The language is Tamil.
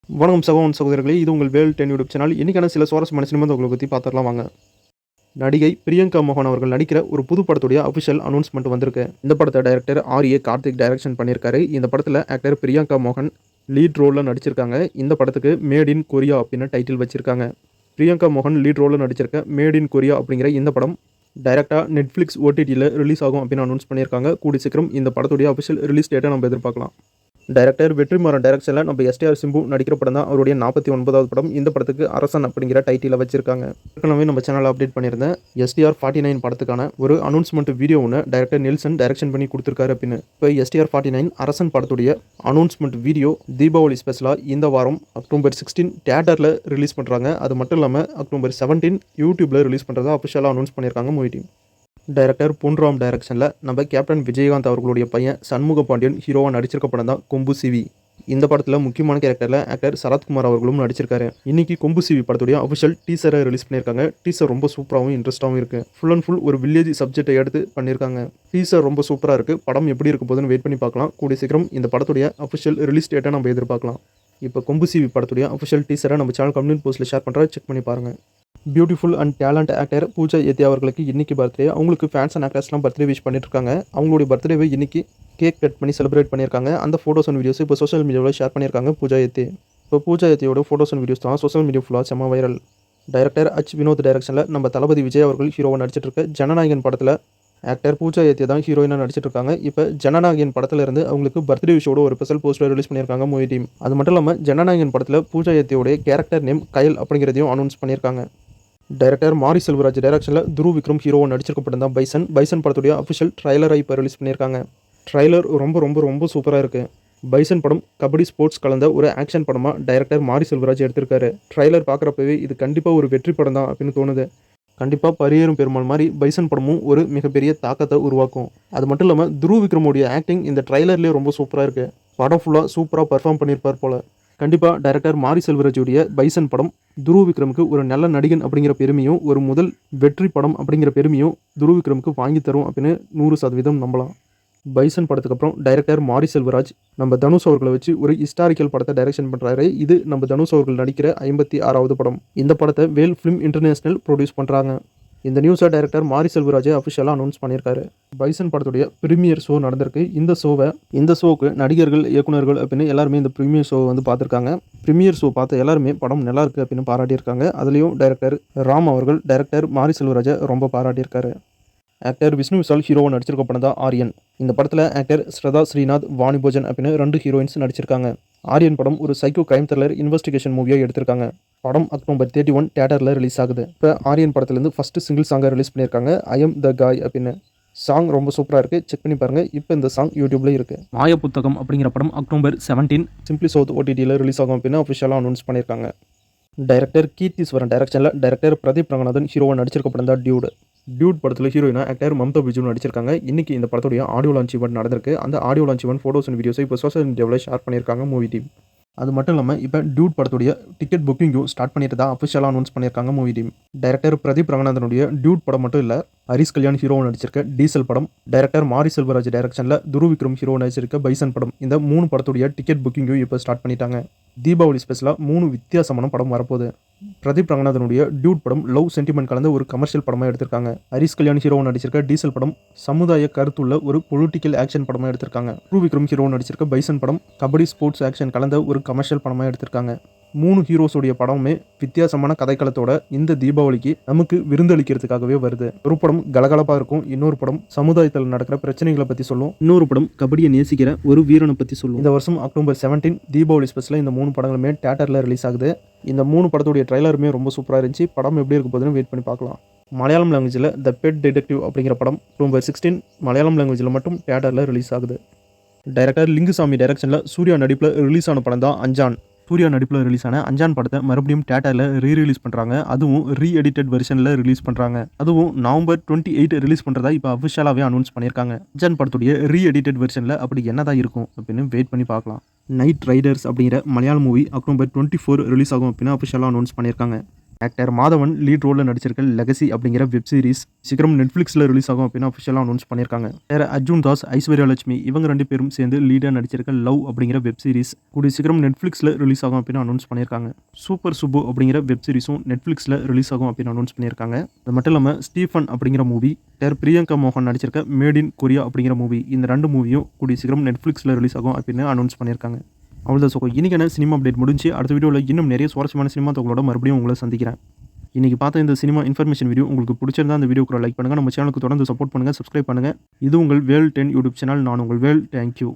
வணக்கம் சகோதரன் சகோதரர்களே, இது உங்கள் வேல் 10 யூடியூப் சேனல். இன்றைக்கான சில சுவாரஸ்யமான சினிமா தகவல்களை பற்றி பார்த்துடலாம் வாங்க. நடிகை பிரியங்கா மோகன் அவர்கள் நடிக்கிற ஒரு புது படத்துடைய அஃபிஷியல் அனௌன்ஸ்மெண்ட் வந்திருக்கு. இந்த படத்தை டைரக்டர் ஆர்ஏ கார்த்திக் டைரக்ஷன் பண்ணியிருக்காரு. இந்த படத்தில் ஆக்டர் பிரியங்கா மோகன் லீட் ரோலில் நடிச்சிருக்காங்க. இந்த படத்துக்கு மேட் இன் கொரியா அப்படின்னு டைட்டில் வச்சிருக்காங்க. பிரியங்கா மோகன் லீட் ரோலில் நடிச்சிருக்க மேட் இன் கொரியா அப்படிங்கிற இந்த படம் டைரக்டாக நெட்ஃப்ளிக்ஸ் ஓடிடியில் ரிலீஸ் ஆகும் அப்படின்னு அனௌன்ஸ் பண்ணியிருக்காங்க. கூடிய சீக்கிரம் இந்த படத்துடைய அஃபிஷியல் ரிலீஸ் டேட்டை நம்ம எதிர்பார்க்கலாம். டைரக்டர் வெற்றிமாறன் டைரக்ஷனில் நம்ம எஸ்டிஆர் சிம்பு நடிக்கிற படம் தான் அவருடைய 49வது படம். இந்த படத்துக்கு அரசன் அப்படிங்கிற டைட்டில் வச்சிருக்காங்க. ஏற்கனவே நம்ம சேனலில் அப்டேட் பண்ணியிருந்தேன். எஸ்டிஆர் 49 படத்துக்கான ஒரு அனௌன்ஸ்மெண்ட் வீடியோ ஒன்று டைரக்டர் நெல்சன் டைரக்ஷன் பண்ணி கொடுத்துருக்காரு அப்படின்னு. இப்போ எஸ்டிஆர் 49 அரசன் படத்துடைய அனௌன்ஸ்மெண்ட் வீடியோ தீபாவளி ஸ்பெஷலாக இந்த வாரம் அக்டோபர் 16 தியேட்டரில் ரிலீஸ் பண்ணுறாங்க. அது மட்டும் இல்லாமல் அக்டோபர் 17 யூடியூப்பில் ரிலீஸ் பண்ணுறதா அஃபிஷியலாக அனௌன்ஸ் பண்ணியிருக்காங்க மூவி டீம். டைரக்டர் பொன்ராம் டைரக்ஷனில் நம்ம கேப்டன் விஜயகாந்த் அவர்களுடைய பையன் சண்முக பாண்டியன் ஹீரோவாக நடிச்சிருக்க படம் தான் கொம்பு சிவி. இந்த படத்தில் முக்கியமான கேரக்டரில் ஆக்டர் சரத்குமார் அவர்களும் நடிச்சிருக்காரு. இன்னைக்கு கொம்பு சிவி படத்துடைய அஃபிஷியல் டீசரை ரிலீஸ் பண்ணியிருக்காங்க. டீசர் ரொம்ப சூப்பராகவும் இன்ட்ரெஸ்ட்டாகவும் இருக்குது. ஃபுல் அண்ட் ஃபுல் ஒரு வில்லேஜ் சப்ஜெக்டை எடுத்து பண்ணியிருக்காங்க. டீசர் ரொம்ப சூப்பராக இருக்குது. படம் எப்படி இருக்க போதுன்னு வெயிட் பண்ணி பார்க்கலாம். கூடிய சீக்கிரம் இந்த படத்துடைய அஃபிஷியல் ரிலீஸ் டேட்டை நம்ம எதிர்பார்க்கலாம். இப்போ கொம்பு சிவி படத்துடைய அஃபிஷியல் டீசரை நம்ம சேனல் கம்யூனிட்டி போஸ்ட்டில் ஷேர் பண்ணுறேன், செக் பண்ணி பாருங்கள். Beautiful and talent actor Pooja ஏத்தி அவர்களுக்கு இன்னைக்கு பர்த்டே. அவங்களுக்கு ஃபேன்ஸ் அண்ட் ஆக்டர்ஸ்லாம் பர்த்டே விஷ் பண்ணிட்டு இருக்காங்க. அவங்களுடைய பர்த்டேவை இன்னைக்கு கேக் கட் பண்ணி செலிப்ரேட் பண்ணியிருக்காங்க. அந்த ஃபோட்டோஸ் அண்ட் வீடியோஸ் இப்போ சோஷியல் மீடியாவில் ஷேர் பண்ணியிருக்காங்க பூஜா ஏத்தி. இப்போ பூஜா ஏத்தியோட ஃபோட்டோஸ் அண்ட் வீடியோஸ் தான் சோஷியல் மீடியா ஃபுல்லாக செம்ம வைரல். டைரக்டர் வினோத் டைரக்ஷனில் நம்ம தளபதி விஜய் அவர்கள் ஹீரோவாக நடிச்சிட்டு இருக்க ஜனநாயகன் படத்தில் ஆக்டர் பூஜா ஏத்தி தான் ஹீரோயினாக நடிச்சிட்டு இருக்காங்க. இப்போ ஜனநாயகன் படத்தில் இருந்து அவங்களுக்கு பர்த்டே விஷயோட ஒரு ஸ்பெஷல் போஸ்டர் ரிலீஸ் பண்ணியிருக்காங்க மூவி டீம். அது மட்டும் இல்லாமல் ஜனநாயகன் படத்தில் பூஜா ஏத்தியோடைய கேரக்டர் நேம் கயல் அப்படிங்கிறதையும் அனௌன்ஸ் பண்ணியிருக்காங்க. டைரக்டர் மாரி செல்வராஜ் டைரக்ஷனில் துருவ் விக்ரம் ஹீரோவாக நடிச்சிருக்கப்பட்டது தான் பைசன். பைசன் படத்துடைய அஃபிஷியல் ட்ரைலரை இப்போ ரிலீஸ் பண்ணியிருக்காங்க. ட்ரைலர் ரொம்ப ரொம்ப ரொம்ப சூப்பராக இருக்குது. பைசன் படம் கபடி ஸ்போர்ட்ஸ் கலந்த ஒரு ஆக்ஷன் படமாக டைரக்டர் மாரி செல்வராஜ் எடுத்திருக்காரு. ட்ரைலர் பார்க்குறப்பவே இது கண்டிப்பாக ஒரு வெற்றி படம் தான் அப்படின்னு தோணுது. கண்டிப்பாக பரியேறும் பெருமாள் மாதிரி பைசன் படமும் ஒரு மிகப்பெரிய தாக்கத்தை உருவாக்கும். அது மட்டும் இல்லாமல் துருவ் விக்ரமுடைய ஆக்டிங் இந்த ட்ரைலர்லேயே ரொம்ப சூப்பராக இருக்குது. படம் ஃபுல்லாக சூப்பராக பர்ஃபார்ம் பண்ணியிருப்பார் போல். கண்டிப்பாக டைரக்டர் மாரி செல்வராஜுடைய பைசன் படம் துருவ் விக்ரமுக்கு ஒரு நல்ல நடிகன் அப்படிங்கிற பெருமையும் ஒரு முதல் வெற்றி படம் அப்படிங்கிற பெருமையும் துருவ் விக்ரமுக்கு வாங்கி தரும் அப்படின்னு 100% நம்பலாம். பைசன் படத்துக்கு அப்புறம் டைரக்டர் மாரி செல்வராஜ் நம்ம தனுஷ் அவர்களை வச்சு ஒரு ஹிஸ்டாரிக்கல் படத்தை டைரக்ஷன் பண்ணுறாரு. இது நம்ம தனுஷ் அவர்கள் நடிக்கிற 56வது படம். இந்த படத்தை வேல் ஃபிலிம் இன்டர்நேஷனல் ப்ரொடியூஸ் பண்ணுறாங்க. இந்த நியூஸை டைரக்டர் மாரி செல்வராஜ் அஃபிஷியலாக அனௌன்ஸ் பண்ணியிருக்காரு. பைசன் படத்துடைய ப்ரீமியர் ஷோ நடந்திருக்கு. இந்த ஷோவுக்கு நடிகர்கள் இயக்குநர்கள் அப்படின்னு எல்லாருமே இந்த ப்ரீமியர் ஷோ வந்து பார்த்துருக்காங்க. ப்ரீமியர் ஷோ பார்த்து எல்லாருமே படம் நல்லா இருக்குது அப்படின்னு பாராட்டியிருக்காங்க. அதுலேயும் டைரக்டர் ராம் அவர்கள் டைரக்டர் மாரி செல்வராஜை ரொம்ப பாராட்டியிருக்காரு. ஆக்டர் விஷ்ணு விஷால் ஹீரோவாக நடிச்சிருக்க படம் தான் ஆரியன். இந்த படத்தில் ஆக்டர் ஸ்ரதா ஸ்ரீநாத், வாணி போஜன் அப்படின்னு 2 ஹீரோயின்ஸ் நடிச்சிருக்காங்க. ஆரியன் படம் ஒரு சைக்கோ கிரைம் த்ரில்லர் இன்வெஸ்டிகேஷன் மூவியாக எடுத்திருக்காங்க. படம் அக்டோபர் 31 தியேட்டரில் ரிலீஸ் ஆகுது. இப்போ ஆரியன் படத்துலேருந்து ஃபஸ்ட்டு சிங்கிள் சாங்கை ரிலீஸ் பண்ணியிருக்காங்க, ஐ எம் த காய் அப்படின்னு. சாங் ரொம்ப சூப்பராக இருக்குது, செக் பண்ணி பாருங்கள். இப்போ இந்த சாங் யூடியூப்ல இருக்குது. மாய புத்தகம் அப்படிங்கிற படம் அக்டோபர் 17 சிம்பிளி சவுத் ஓடிடியில் ரிலீஸ் ஆகும் அப்படின்னு அஃபிஷியலாக அனௌன்ஸ் பண்ணியிருக்காங்க. டைரக்டர் கீர்த்திஸ்வரன் டைரக்ஷனில் டைரக்டர் பிரதீப் ரங்கநாதன் ஹீரோவாக நடிச்சிருக்க படம் தான் டியூட் படத்தில் ஹீரோயினா ஆக்டர் மம்தா பிஜு நடிச்சிருக்காங்க. இன்னைக்கு இந்த படத்துடைய ஆடியோ லான்ச் ஈவெண்ட் நடந்திருக்கு. அந்த audio launch event photos and வீடியோஸை இப்போ சோஷியல் மீடியாவில் ஷேர் பண்ணியிருக்காங்க மூவி டீம். அது மட்டும் இல்லாமல் இப்போ டியூட் படத்துடைய டிக்கெட் புக்கிங்கும் ஸ்டார்ட் பண்ணிட்டு தான் அஃபிஷியலாக அனௌன்ஸ் பண்ணியிருக்காங்க மூவி டீம். டைரக்டர் பிரதீப் ரங்கநாதனுடைய டியூட் படம் மட்டும் இல்லை, ஹரிஷ் கல்யாண் ஹீரோவாக நடிச்சிருக்க டீசல் படம், டைரக்டர் மாரி செல்வராஜ் டைரக்ஷனில் துருவ் விக்ரம் ஹீரோவாக நடிச்சிருக்க பைசன் படம், இந்த 3 படத்துடைய டிக்கெட் புக்கிங்கும் இப்போ ஸ்டார்ட் பண்ணிட்டாங்க. தீபாவளி ஸ்பெஷலாக 3 வித்தியாசமான படம் வரப்போகுது. பிரதீப் ரங்கநாதனுடைய டியூட் படம் லவ் சென்டிமெண்ட் கலந்த ஒரு கமர்ஷியல் படமாக எடுத்திருக்காங்க. ஹரிஷ் கல்யாண் ஹீரோவாக நடிச்சிருக்க டீசல் படம் சமுதாய கருத்துள்ள ஒரு பொலிட்டிக்கல் ஆக்ஷன் படமாக எடுத்திருக்காங்க. துருவ் விக்ரம் ஹீரோவாக நடிச்சிருக்க பைசன் படம் கபடி ஸ்போர்ட்ஸ் ஆக்ஷன் கலந்த ஒரு கமர்ஷியல் படமாக எடுத்திருக்காங்க. 3 ஹீரோஸுடைய படமுமே வித்தியாசமான கதைக்களத்தோட இந்த தீபாவளிக்கு நமக்கு விருந்தளிக்கிறதுக்காகவே வருது. ஒரு படம் கலகலப்பாக இருக்கும், இன்னொரு படம் சமுதாயத்தில் நடக்கிற பிரச்சனைகளை பற்றி சொல்லும், இன்னொரு படம் கபடியை நேசிக்கிற ஒரு வீரனை பற்றி சொல்லும். இந்த வருஷம் அக்டோபர் 17 தீபாவளி ஸ்பெஷலாக இந்த 3 படங்களுமே தியேட்டரில் ரிலீஸ் ஆகுது. இந்த 3 படத்துடைய ட்ரைலருமே ரொம்ப சூப்பராக இருந்துச்சு. படம் எப்படி இருக்க போதுன்னு வெயிட் பண்ணி பார்க்கலாம். மலையாளம் லாங்குவேஜில் த பெட் டிடெக்டிவ் அப்படிங்கிற படம் அக்டோபர் 16 மலையாளம் லாங்குவேஜில் மட்டும் தியேட்டரில் ரிலீஸ் ஆகுது. டைரக்டர் லிங்குசாமி டைரக்ஷனில் சூர்யா நடிப்பில் ரிலீஸ் ஆன படம் தான் அஞ்சான். சூர்யா நடிப்பில் ரிலீஸ் ஆன அஞ்சான் படத்தை மறுபடியும் தியேட்டரில் ரீரிலீஸ் பண்ணுறாங்க. அதுவும் ரீஎடிட்டட் வெர்ஷனில் ரிலீஸ் பண்ணுறாங்க. அதுவும் நவம்பர் 28 ரிலீஸ் பண்ணுறதா இப்போ அஃபிஷியலாகவே அனௌன்ஸ் பண்ணியிருக்காங்க. அஞ்சான் படத்துடைய ரீஎடிட்டட் வெர்ஷனில் அப்படி என்னதான் இருக்கும் அப்படின்னு வெயிட் பண்ணி பார்க்கலாம். நைட் ரைடர்ஸ் அப்படிங்கிற மலையாள மூவி அக்டோபர் 24 ரிலீஸ் ஆகும் அப்படின்னு அஃபிஷியலாக அனௌன்ஸ் பண்ணியிருக்காங்க. ஆக்டர் மாதவன் லீட் ரோலில் நடிச்சிருக்க லெகசி அப்படிங்கிற வெப் சீரிஸ் சீக்கிரம் நெட்ஃப்ளிக்ஸில் ரிலீஸ் ஆகும் அப்படின்னு அஃபிஷியலாக அனௌன்ஸ் பண்ணியிருக்காங்க. வேற அர்ஜுன் தாஸ், ஐஸ்வர்யா லட்சுமி இவங்க 2 பேரும் சேர்ந்து லீடாக நடிச்சிருக்க லவ் அப்படிங்கிற வெப் சீரிஸ் கூடிய சீக்கிரம் நெட்ஃப்ளிக்ஸில் ரிலீஸ் ஆகும் அப்படின்னு அனௌன்ஸ் பண்ணியிருக்காங்க. சூப்பர் சுப்பு அப்படிங்கிற வெப் சீரிஸும் நெட்ஃப்ளிக்ஸில் ரிலீஸ் ஆகும் அப்படின்னு அனௌன்ஸ் பண்ணியிருக்காங்க. அது மட்டும் இல்லாமல் ஸ்டீஃபன் அப்படிங்கிற மூவி, பிரியங்கா மோகன் நடிச்சிருக்க மேட் இன் கொரியா அப்படிங்கிற மூவி, இந்த 2 மூவியும் கூடிய சீக்கிரம் நெட்ஃப்ளிக்ஸில் ரிலீஸ் ஆகும் அப்படின்னு அனௌன்ஸ் பண்ணியிருக்காங்க. அவ்வளோதான். ஸோ இன்றைக்கான சினிமா அப்டேட் முடிஞ்சு. அடுத்த வீடியோவில் இன்னும் நிறைய சுவாரஸ்யமான சினிமா தகவலோட மறுபடியும் உங்களை சந்திக்கிறேன். இன்றைக்கி பார்த்த இந்த சினிமா இன்ஃபர்மேஷன் வீடியோ உங்களுக்கு பிடிச்சிருந்தா அந்த வீடியோக்கு லைக் பண்ணுங்கள். நம்ம சேனலுக்கு தொடர்ந்து சப்போர்ட் பண்ணுங்கள், சப்ஸ்கிரைப் பண்ணுங்கள். இது உங்கள் வேல் 10 யூடியூப் சேனல். நான் உங்கள் வேல். தேங்க்யூ.